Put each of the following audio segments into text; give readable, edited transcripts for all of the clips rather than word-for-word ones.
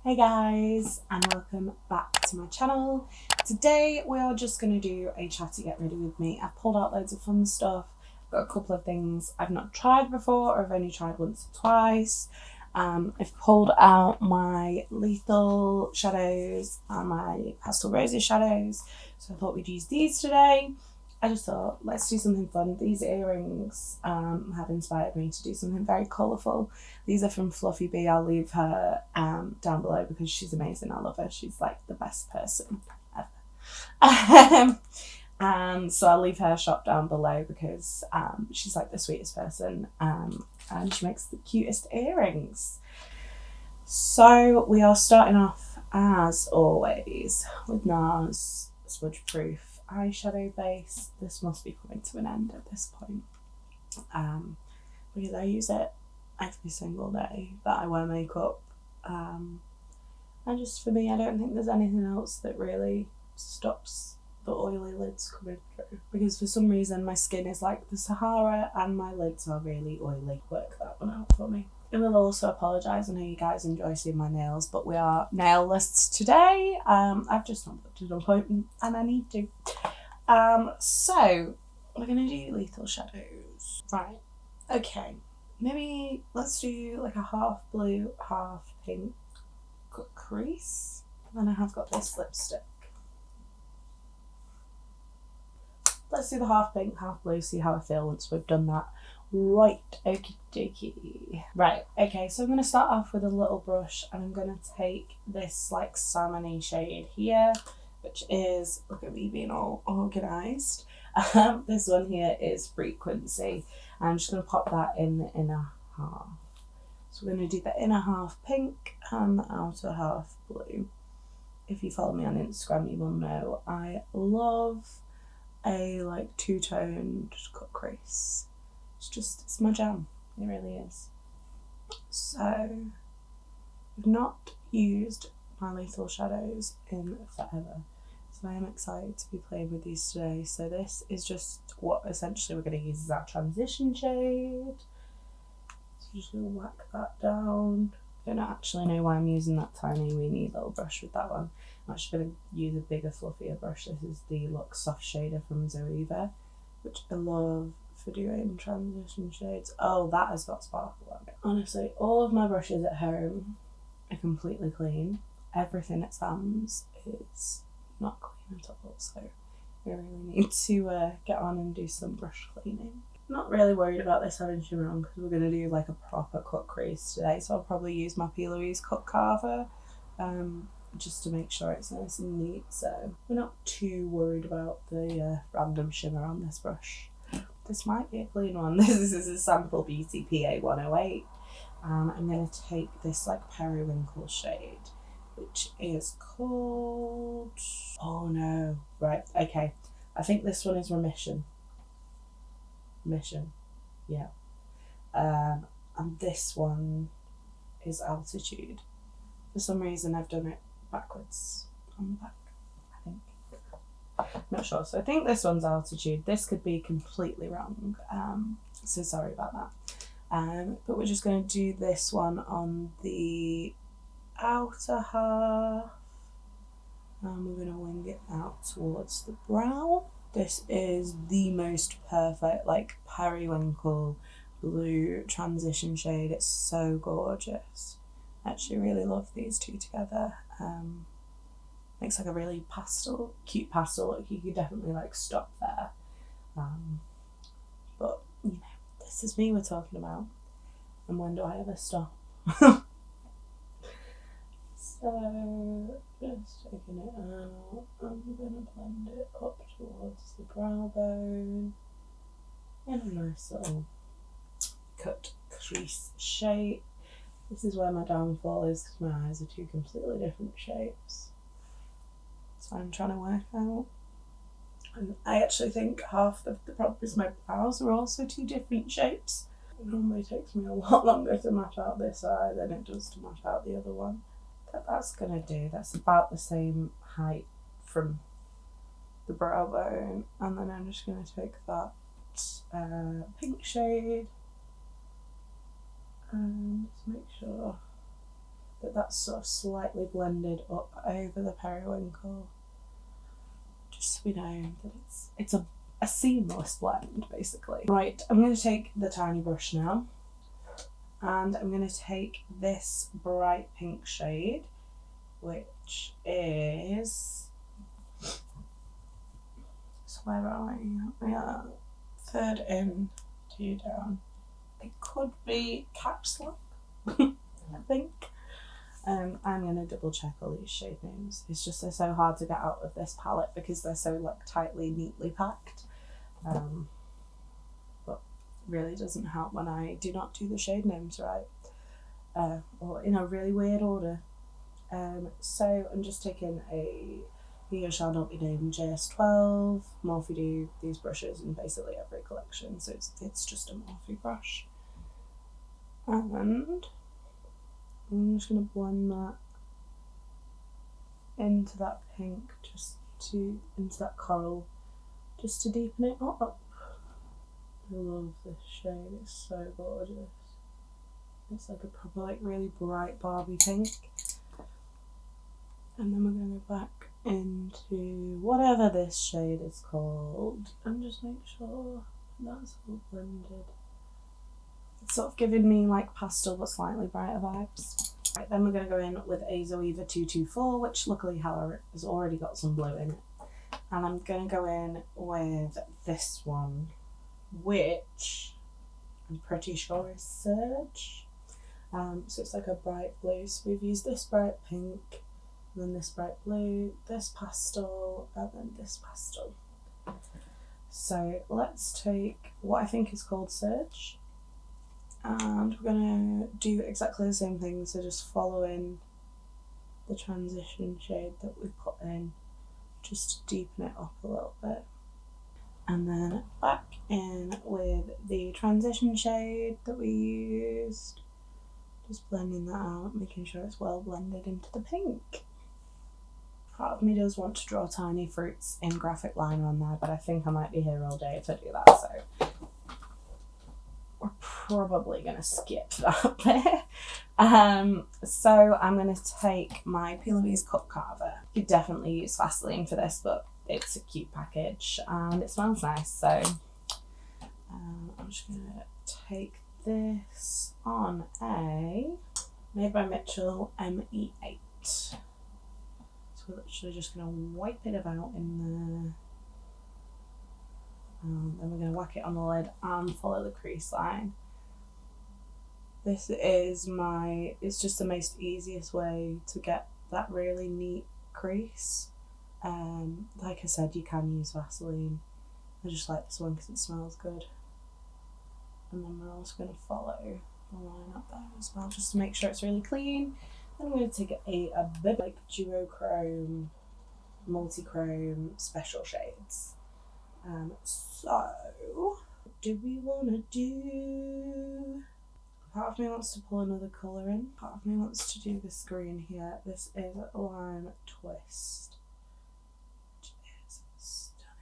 Hey guys, and welcome back to my channel. Today we are just going to do a chatty get ready with me. I've pulled out loads of fun stuff. I've got a couple of things I've not tried before, or I've only tried once or twice. I've pulled out my lethal shadows and my pastel roses shadows, so I thought we'd use these today. I just thought, let's do something fun. These earrings have inspired me to do something very colourful. These are from Fluffy Bee. I'll leave her down below because she's amazing. I love her. She's like the best person ever. And so I'll leave her shop down below because she's like the sweetest person and she makes the cutest earrings. So we are starting off, as always, with NARS Smudge Proof eyeshadow base. This must be coming to an end at this point because I use it every single day that I wear makeup, and just for me, I don't think there's anything else that really stops the oily lids coming through, because for some reason my skin is like the Sahara and my lids are really oily. Work that one out for me. I will also apologise. I know you guys enjoy seeing my nails, but we are nailless today. I've just not booked an appointment and I need to. So we're going to do lethal shadows. Right, okay. Maybe let's do like a half blue, half pink crease. And then I have got this lipstick. Let's do the half pink, half blue, see how I feel once we've done that. Right, okie dokie. Right, okay, so I'm going to start off with a little brush and I'm going to take this like salmon-y shade here, which is, look at me being all organised. This one here is Frequency. I'm just going to pop that in the inner half. So we're going to do the inner half pink and the outer half blue. If you follow me on Instagram, you will know I love a like two-toned cut crease. It's my jam, it really is. So I've not used my lethal shadows in forever, so I am excited to be playing with these today. So this is just what essentially we're going to use as our transition shade. So just going to whack that down. I don't actually know why I'm using that tiny weeny little brush with that one. I'm actually going to use a bigger, fluffier brush. This is the Luxe Soft Shader from Zoeva, which I love for doing transition shades. Oh, that has got sparkle on it. Honestly, all of my brushes at home are completely clean. Everything at Sam's is not clean at all, so I really need to get on and do some brush cleaning. Not really worried about this having shimmer on because we're going to do like a proper cut crease today, so I'll probably use my P. Louise cut carver just to make sure it's nice and neat, so we're not too worried about the random shimmer on this brush. This might be a clean one. This is a sample BCPA 108. I'm going to take this like periwinkle shade, which is called, oh no, right, okay, I think this one is Mission, yeah, and this one is Altitude. For some reason I've done it backwards on the back, I think. Not sure, so I think this one's Altitude. This could be completely wrong, so sorry about that. But we're just going to do this one on the outer half, and we're going to wing it out towards the brow. This is the most perfect like periwinkle blue transition shade. It's so gorgeous. I actually really love these two together. Makes like a really cute pastel look. You could definitely like stop there. But you know, this is me we're talking about. And when do I ever stop? So just taking it out, I'm gonna blend it up towards the brow bone in a nice little cut crease shape. This is where my downfall is because my eyes are two completely different shapes. So I'm trying to work out. And I actually think half of the problem is my brows are also two different shapes. It normally takes me a lot longer to match out this eye than it does to match out the other one. That's gonna do. That's about the same height from the brow bone. And then I'm just gonna take that pink shade and just make sure that that's sort of slightly blended up over the periwinkle, just so we know that it's a seamless blend, basically. Right, I'm going to take the tiny brush now, and I'm going to take this bright pink shade, which is, so where are we? We are third in, 2 down. It could be caps lock, I think. I'm going to double check all these shade names. It's just they're so hard to get out of this palette because they're so like tightly, neatly packed. But really doesn't help when I do not do the shade names right, or in a really weird order. So I'm just taking a You Shall Not Be Named JS12, Morphe do these brushes in basically every collection, so it's just a Morphe brush. And I'm just going to blend that into that pink, into that coral, just to deepen it up. I love this shade, it's so gorgeous. It's like a proper, like, really bright Barbie pink. And then we're going to go back into whatever this shade is called, and just make sure that's all blended. It's sort of giving me like pastel but slightly brighter vibes. Right, then we're going to go in with a Zoeva 224, which luckily, however, has already got some blue in it. And I'm going to go in with this one, which I'm pretty sure is Surge. So it's like a bright blue. So we've used this bright pink, and then this bright blue, this pastel, and then this pastel. So let's take what I think is called Surge, and we're going to do exactly the same thing, so just following the transition shade that we put in, just to deepen it up a little bit. And then back in with the transition shade that we used, just blending that out, making sure it's well blended into the pink. Part of me does want to draw tiny fruits in graphic liner on there, but I think I might be here all day if I do that, so we're probably going to skip that bit. So I'm going to take my P. Louise Cup Carver. You could definitely use Vaseline for this, but it's a cute package and it smells nice, so I'm just going to take this on a Made by Mitchell ME8. So we're literally just going to wipe it about in there. Then we're going to whack it on the lid and follow the crease line. This is it's just the most easiest way to get that really neat crease. Like I said, you can use Vaseline. I just like this one because it smells good. And then we're also going to follow the line up there as well, just to make sure it's really clean. Then I'm going to take a bit like duochrome, multi-chrome special shades. So, do we want to do... Part of me wants to pull another colour in. Part of me wants to do this green here. This is Lime Twist, which is stunning.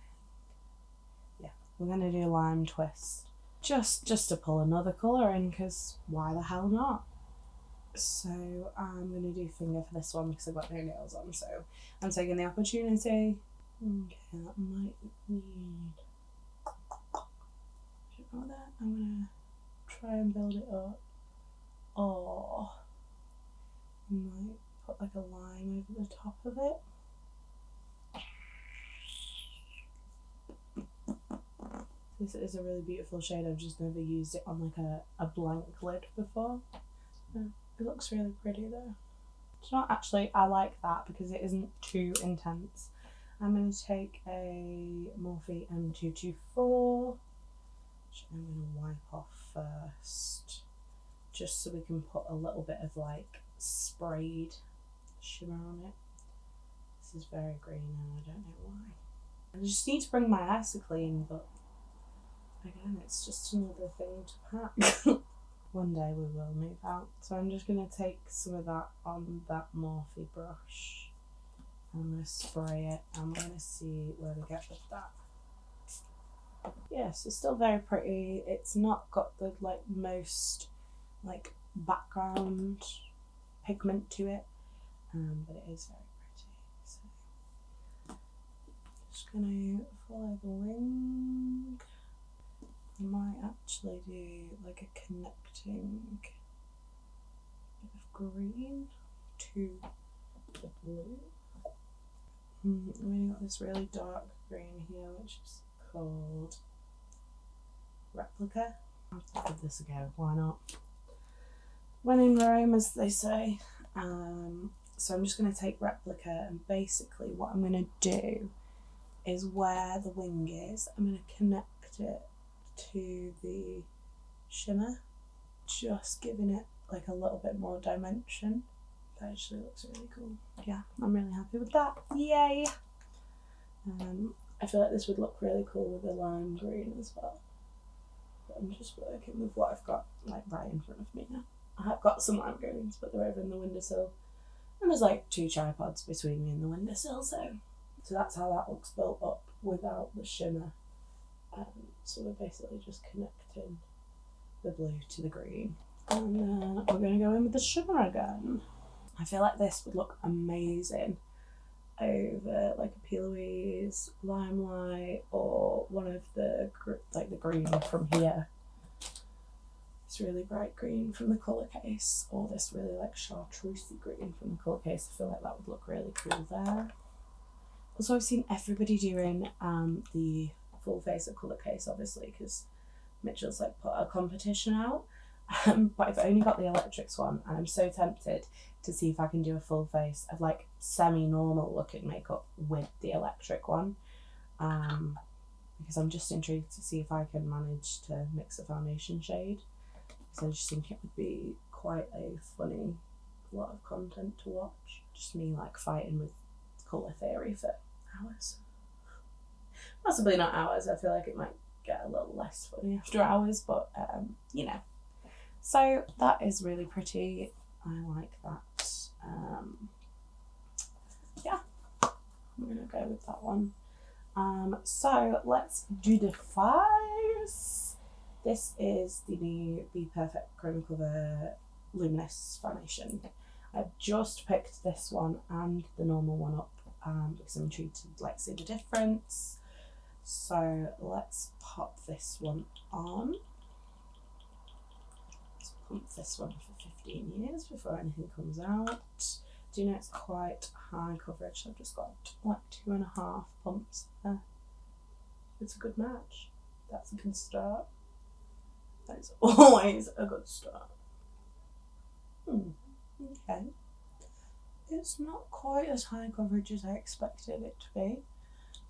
Yeah, we're going to do Lime Twist. Just to pull another colour in, because why the hell not? So I'm going to do finger for this one because I've got no nails on, so I'm taking the opportunity. Okay, that might need... that. I'm going to try and build it up, or I might put like a line over the top of it. This is a really beautiful shade. I've just never used it on like a blank lid before. It looks really pretty though. It's not actually, I like that because it isn't too intense. I'm going to take a Morphe M224, which I'm going to wipe off first, just so we can put a little bit of like sprayed shimmer on it. This is very green and I don't know why. I just need to bring my eyes to clean, but again, it's just another thing to pack. One day we will move out. So I'm just going to take some of that on that Morphe brush. I'm going to spray it and we're going to see where we get with that. Yes, it's still very pretty. It's not got the like most like background pigment to it, but it is very pretty. So just going to follow the wing. I might actually do like a connecting bit of green to the blue. We've only got this really dark green here, which is called Replica. I'll give this a go, why not? When in Rome, as they say. So I'm just going to take Replica, and basically what I'm going to do is where the wing is, I'm going to connect it to the shimmer, just giving it like a little bit more dimension. That actually looks really cool. Yeah, I'm really happy with that. Yay! I feel like this would look really cool with the lime green as well. But I'm just working with what I've got like right in front of me now. I have got some lime greens, but they're over in the windowsill. And there's like 2 tripods between me and the windowsill, so that's how that looks built up without the shimmer. So we're basically just connecting the blue to the green. And then we're going to go in with the shimmer again. I feel like this would look amazing over like a P. Louise, Limelight, or one of the like the green from here. This really bright green from the colour case, or this really like chartreusey green from the colour case. I feel like that would look really cool there. Also, I've seen everybody doing the full face of colour case, obviously, because Mitchell's like put a competition out. But I've only got the electrics one, and I'm so tempted to see if I can do a full face of like semi-normal looking makeup with the electric one, because I'm just intrigued to see if I can manage to mix a foundation shade, because I just think it would be quite a funny lot of content to watch, just me like fighting with colour theory for hours. Possibly not hours, I feel like it might get a little less funny after hours, but you know. So that is really pretty. I like that. Yeah, I'm gonna go with that one. So let's do the face. This is the new Be Perfect Chroma Cover Luminous Foundation. I've just picked this one and the normal one up because I'm intrigued to like see the difference. So let's pop this one on. Pump this one for 15 years before anything comes out. Do you know it's quite high coverage? So I've just got like 2.5 pumps there. It's a good match. That's a good start. That is always a good start. Okay. It's not quite as high coverage as I expected it to be,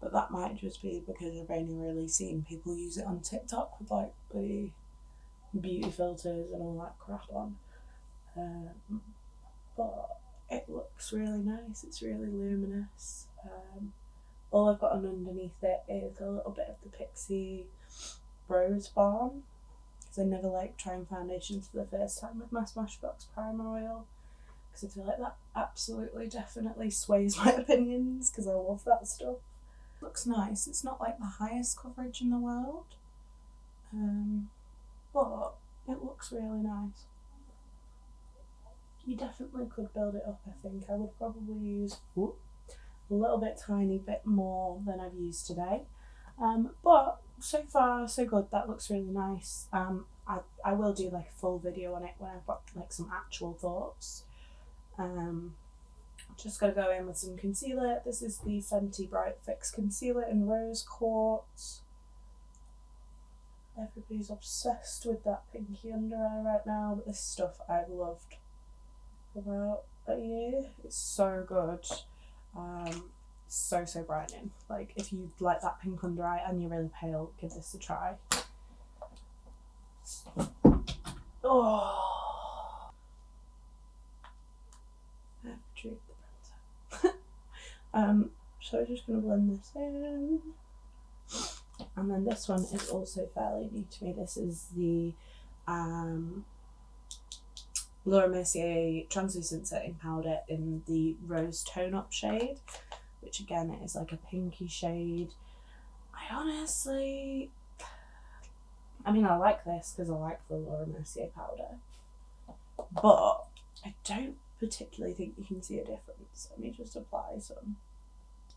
but that might just be because I've only really seen people use it on TikTok with like the beauty filters and all that crap on, but it looks really nice. It's really luminous. All I've got on underneath it is a little bit of the Pixie Rose Balm, because I never like trying foundations for the first time with my Smashbox Primer Oil, because I feel like that absolutely definitely sways my opinions, because I love that stuff. It looks nice. It's not like the highest coverage in the world, but it looks really nice. You definitely could build it up, I think. I would probably use a little bit tiny bit more than I've used today. But so far so good. That looks really nice. I will do like a full video on it when I've got like some actual thoughts. Just gotta go in with some concealer. This is the Fenty Bright Fix Concealer in Rose Quartz. Everybody's obsessed with that pinky under eye right now, but this stuff I've loved for about a year. It's so good. So brightening. Like, if you like that pink under eye and you're really pale, give this a try. Oh, I have to drink the bronzer. So I'm just gonna blend this in. And then this one is also fairly new to me. This is the Laura Mercier Translucent Setting Powder in the Rose Tone Up shade, which again is like a pinky shade. I mean, I like this because I like the Laura Mercier powder, but I don't particularly think you can see a difference. Let me just apply some.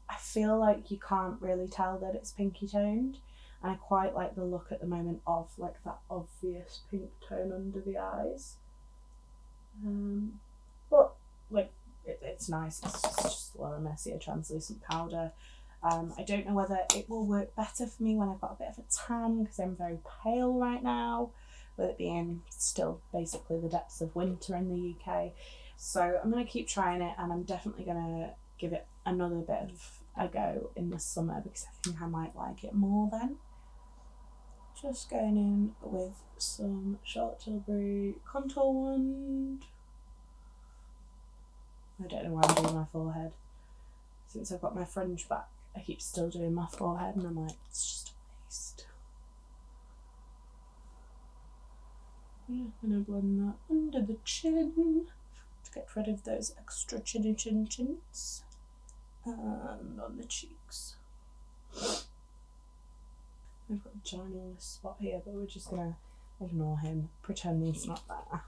I feel like you can't really tell that it's pinky toned, and I quite like the look at the moment of like that obvious pink tone under the eyes. But like it's nice. It's just a lot of messier translucent powder. I don't know whether it will work better for me when I've got a bit of a tan, because I'm very pale right now, with it being still basically the depths of winter in the UK. So I'm going to keep trying it, and I'm definitely going to give it another bit of a go in the summer, because I think I might like it more then. Just going in with some Charlotte Tilbury contour wand. I don't know why I'm doing my forehead. Since I've got my fringe back, I keep still doing my forehead, and I'm like, it's just a waste. Yeah, I'm going to blend that under the chin to get rid of those extra chinny chins, and on the cheeks. I've got a ginormous spot here, but we're just going to ignore him, pretend he's not there.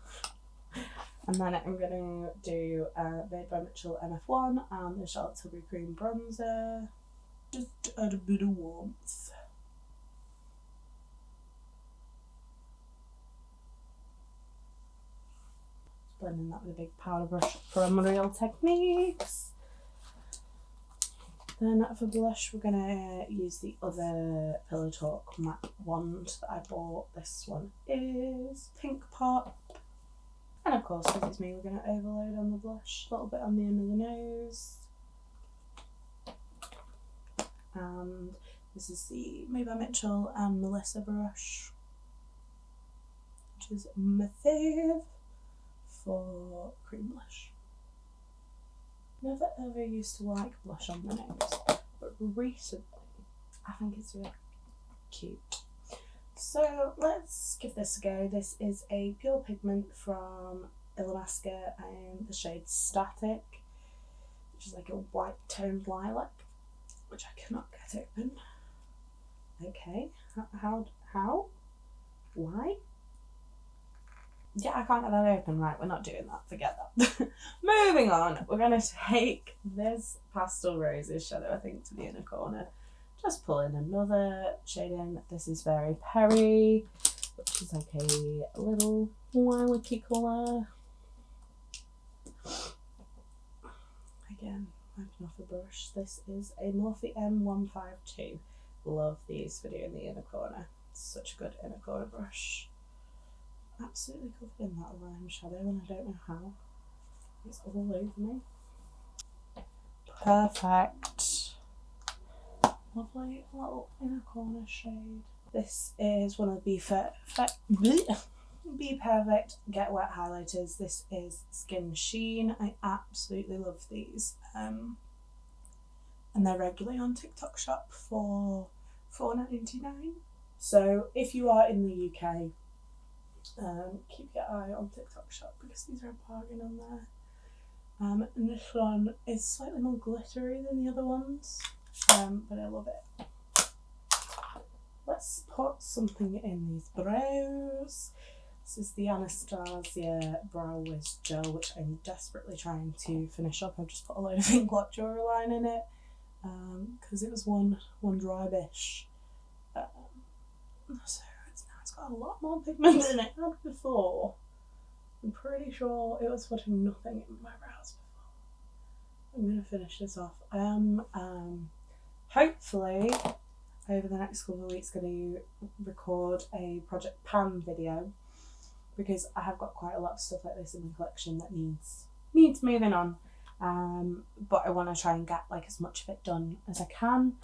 And then I'm going to do Made by Mitchell MF1 and the Charlotte Tilbury Cream Bronzer, just to add a bit of warmth. Blending that with a big powder brush from Real Techniques. Then for blush, we're going to use the other Pillow Talk matte wand that I bought. This one is Pink Pop. And of course, because it's me, we're going to overload on the blush, a little bit on the end of the nose. And this is the Made by Mitchell and Melissa brush, which is my fave for cream blush. Never ever used to like blush on the nose, but recently I think it's really cute. So let's give this a go. This is a pure pigment from Illamasqua and the shade Static, which is like a white toned lilac, which I cannot get open. Okay, how? Why? Yeah, I can't get that open. Right, we're not doing that. Forget that. Moving on, we're going to take this Pastel Roses shadow, I think, to the inner corner. Just pull in another shade in. This is Very Perry, which is like a little lilac-y colour. Again, wiping off a brush. This is a Morphe M152. Love these for doing the inner corner. It's such a good inner corner brush. Absolutely covered in that lime shadow, and I don't know how. It's all over me. Perfect. Lovely little inner corner shade. This is one of the Be Perfect Get Wet highlighters. This is Skin Sheen. I absolutely love these. And they're regularly on TikTok Shop for $4.99. So if you are in the UK, keep your eye on TikTok Shop, because these are a bargain on there. And this one is slightly more glittery than the other ones, but I love it. Let's put something in these brows. This is the Anastasia Brow Wiz Gel, which I'm desperately trying to finish up. I've just put a load of ink blot Duraline in it, because it was one dry bish. So it's got a lot more pigment than it had before. I'm pretty sure it was putting nothing in my brows before. I'm going to finish this off. I am hopefully over the next couple of weeks going to record a Project Pan video, because I have got quite a lot of stuff like this in the collection that needs moving on. But I want to try and get like as much of it done as I can.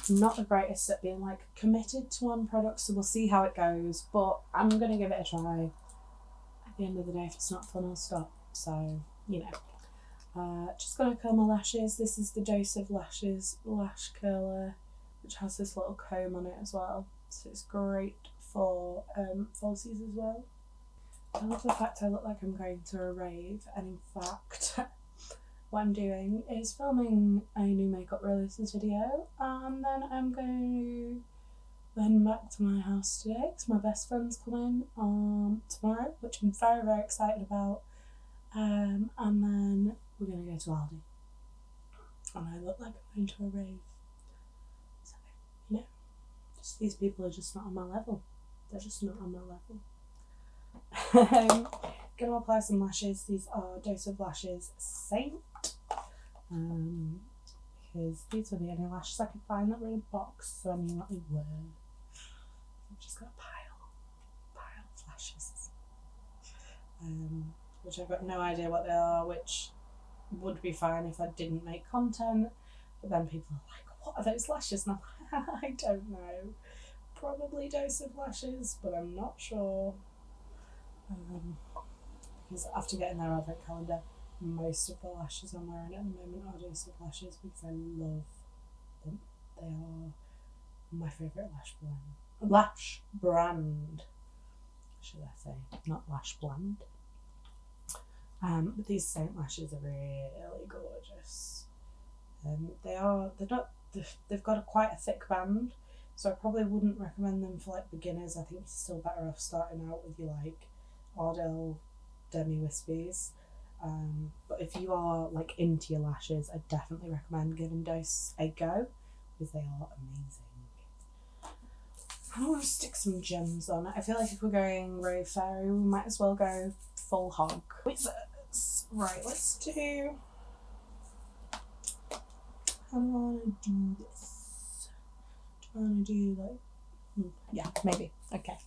I'm not the greatest at being like committed to one product, so we'll see how it goes, but I'm going to give it a try. At the end of the day, if it's not fun, I'll stop. So, you know. Just going to curl my lashes. This is the Dose of Lashes Lash Curler, which has this little comb on it as well. So it's great for falsies as well. I love the fact I look like I'm going to a rave, and in fact, what I'm doing is filming a new makeup releases video, and then I'm going to head back to my house today because my best friend's coming tomorrow, which I'm very, very excited about. And then we're going to go to Aldi. And I look like I'm going to a rave. So, you know, just these people are just not on my level. They're just not on my level. Going to apply some lashes. These are Dose of Lashes Saint. Because these were the only lashes I could find that were in a box, so I knew what they were. I've just got a pile of lashes. Which I've got no idea what they are, which would be fine if I didn't make content. But then people are like, what are those lashes? And I'm like, I don't know. Probably Dose of Lashes, but I'm not sure. Because after getting their advent calendar, most of the lashes I'm wearing at the moment are Dose of Lashes because I love them. They are my favourite lash brand, should I say, not lash blend. But these Saint lashes are really gorgeous. They've got quite a thick band, so I probably wouldn't recommend them for like beginners. I think you're still better off starting out with your like Ardell Demi Wispies. But if you are like into your lashes, I definitely recommend giving Dose a go because they are amazing. I want to stick some gems on it. I feel like if we're going Rave Fairy, we might as well go full hog. Right, let's do... How do I want to do this? Do I want to do like... Yeah, maybe. Okay.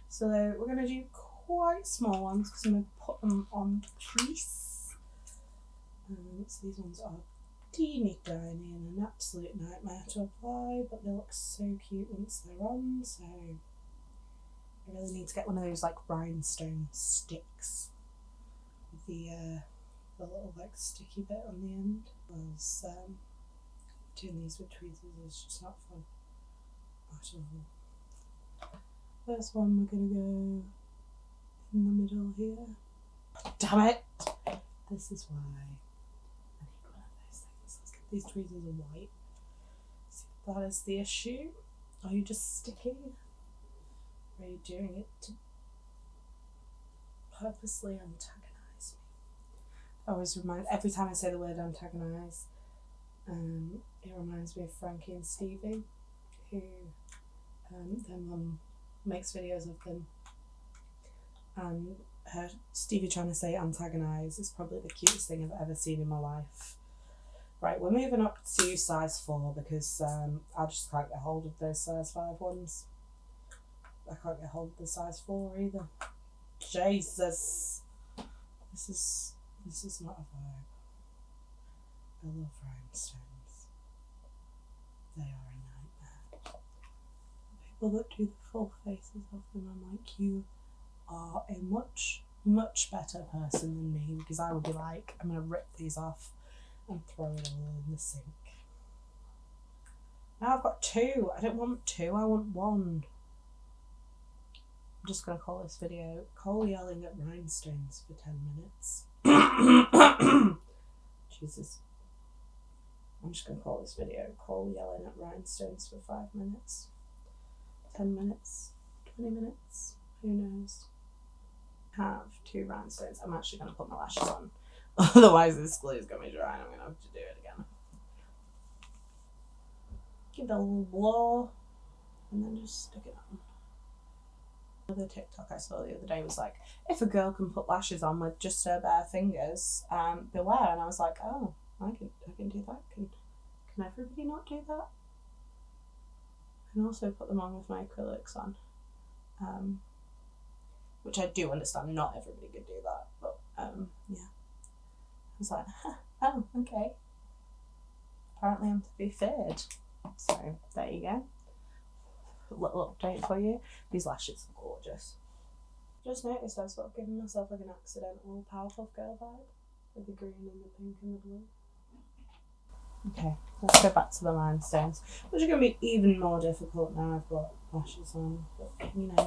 So we're going to do quite small ones because I'm going to put them on crease. So these ones are teeny tiny and an absolute nightmare to apply, but they look so cute once they're on, so I really need to get one of those like rhinestone sticks with the little like sticky bit on the end. Because doing these with tweezers is just not fun at all. First one, we're going to go in the middle here. Damn it! This is why I need one of those things. Let's get these tweezers white. See if that is the issue. Are you just sticking? Or are you doing it to purposely antagonize me? I always remind, every time I say the word antagonize, it reminds me of Frankie and Stevie, who their mum makes videos of them, and Stevie trying to say antagonize is probably the cutest thing I've ever seen in my life. Right, we're moving up to size 4 because I just can't get hold of those size 5 ones. I can't get hold of the size 4 either. Jesus, this is not a vibe. I love rhinestones. They are a nightmare. People that do the full faces of them, I'm like, you are a much, much better person than me, because I would be like, I'm going to rip these off and throw it all in the sink. Now I've got 2. I don't want 2, I want 1. I'm just going to call this video Cole yelling at rhinestones for 10 minutes. Jesus. I'm just going to call this video Cole yelling at rhinestones for 5 minutes. 10 minutes. 20 minutes. Who knows? Have 2 rhinestones. I'm actually going to put my lashes on. Otherwise this glue is going to be dry and I'm going to have to do it again. Give it a little blow and then just stick it on. Another TikTok I saw the other day was like, if a girl can put lashes on with just her bare fingers, beware. And I was like, oh, I can do that. Can everybody not do that? I can also put them on with my acrylics on. Which I do understand not everybody could do that, but yeah. I was like, oh, okay. Apparently I'm to be feared. So there you go. A little update for you. These lashes are gorgeous. Just noticed I've sort of given myself like an accidental Powerpuff Girl vibe with the green and the pink and the blue. Okay, let's go back to the rhinestones, which are going to be even more difficult now I've got lashes on. But you know,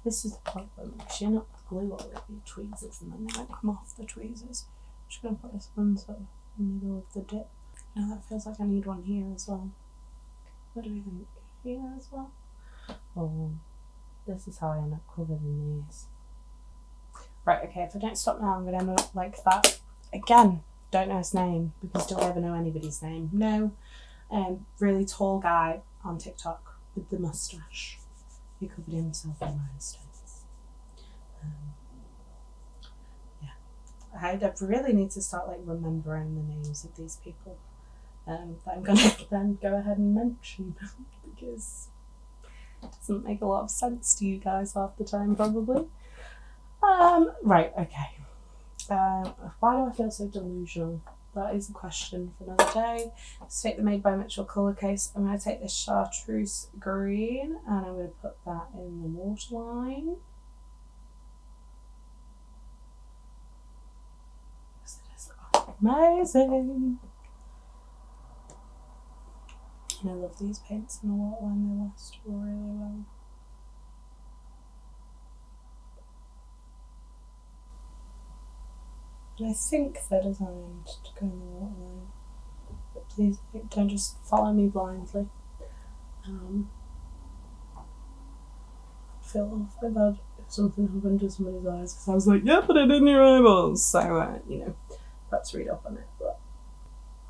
this is the problem, because you're not glue all over your tweezers and then they won't come off the tweezers. I'm just going to put this one sort of in the middle of the dip. Now that feels like I need one here as well. What do we think? Here as well? Oh, this is how I end up covered in these. Right, okay, if I don't stop now, I'm going to end up like that. Again, don't know his name, because do I ever know anybody's name? No. Really tall guy on TikTok with the moustache. He covered himself in rhinestones. Yeah. I really need to start like remembering the names of these people that I'm going to then go ahead and mention because it doesn't make a lot of sense to you guys half the time, probably. Right, okay. Why do I feel so delusional? That is a question for another day. Let's take the Made by Mitchell colour case. I'm going to take this chartreuse green and I'm going to put that in the waterline. Yes, it is amazing. And I love these paints in the waterline, they last really well. I think they're designed to go in the waterline, but please don't just follow me blindly. I feel awfully bad if something happened to somebody's eyes because I was like, yeah, put it in your eyeballs. So, you know, let's read up on it. But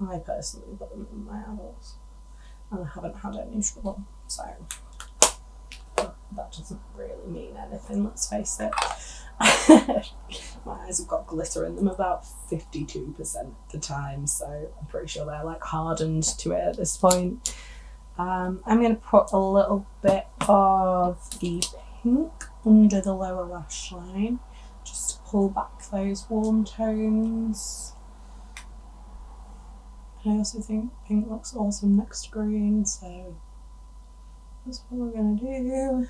I personally put them in my eyeballs and I haven't had any trouble. So that doesn't really mean anything, let's face it. My eyes have got glitter in them about 52% of the time, so I'm pretty sure they're like hardened to it at this point. I'm going to put a little bit of the pink under the lower lash line just to pull back those warm tones. I also think pink looks awesome next to green, so that's what we're going to do.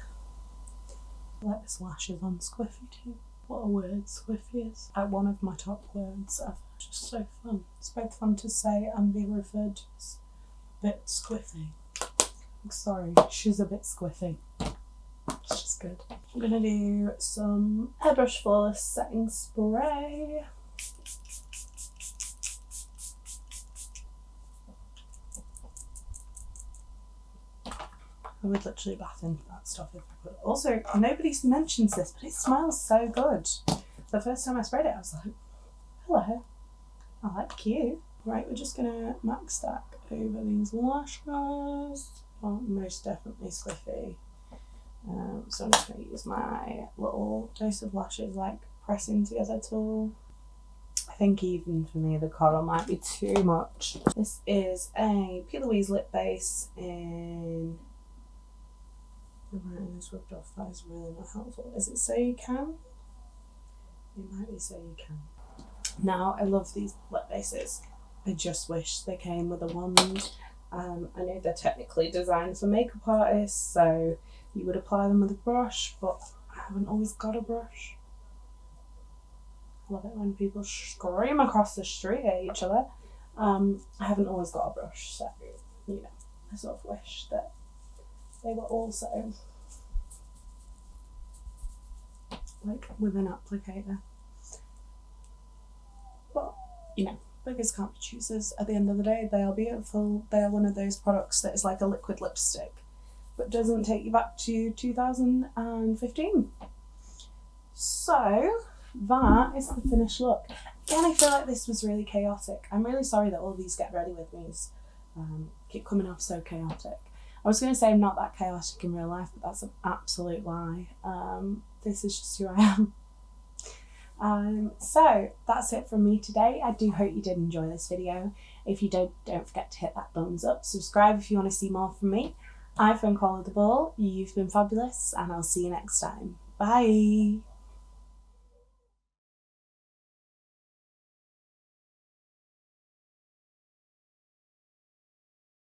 I like this lashes on squiffy too. What a word squiffy is. One of my top words ever. Just so fun. It's both fun to say and be referred to as a bit squiffy. I'm sorry, she's a bit squiffy. It's just good. I'm gonna do some Airbrush Flawless setting spray. I would literally bath into that stuff if I could. Also, nobody mentions this, but it smells so good. The first time I sprayed it, I was like, hello, I like you. Right, we're just gonna max stack over these lashes. Oh, most definitely squiffy. So I'm just gonna use my little dose of lashes, like pressing together tool. I think even for me, the coral might be too much. This is a P. Louise lip base in... The writing is rubbed off, that is really not helpful. Is it So You Can? It might be So You Can. Now, I love these lip bases. I just wish they came with a wand. I know they're technically designed for makeup artists, so you would apply them with a brush, but I haven't always got a brush. I love it when people scream across the street at each other. I haven't always got a brush, so, you know, I sort of wish that they were also like with an applicator. But, you know, beggars can't be choosers. At the end of the day, they are beautiful. They are one of those products that is like a liquid lipstick, but doesn't take you back to 2015. So that is the finished look. Again, I feel like this was really chaotic. I'm really sorry that all these Get Ready With Me's keep coming off so chaotic. I was going to say I'm not that chaotic in real life, but that's an absolute lie. This is just who I am. So that's it from me today. I do hope you did enjoy this video. If you did, don't forget to hit that thumbs up. Subscribe if you want to see more from me. I've been Coleoftheball. You've been fabulous, and I'll see you next time. Bye.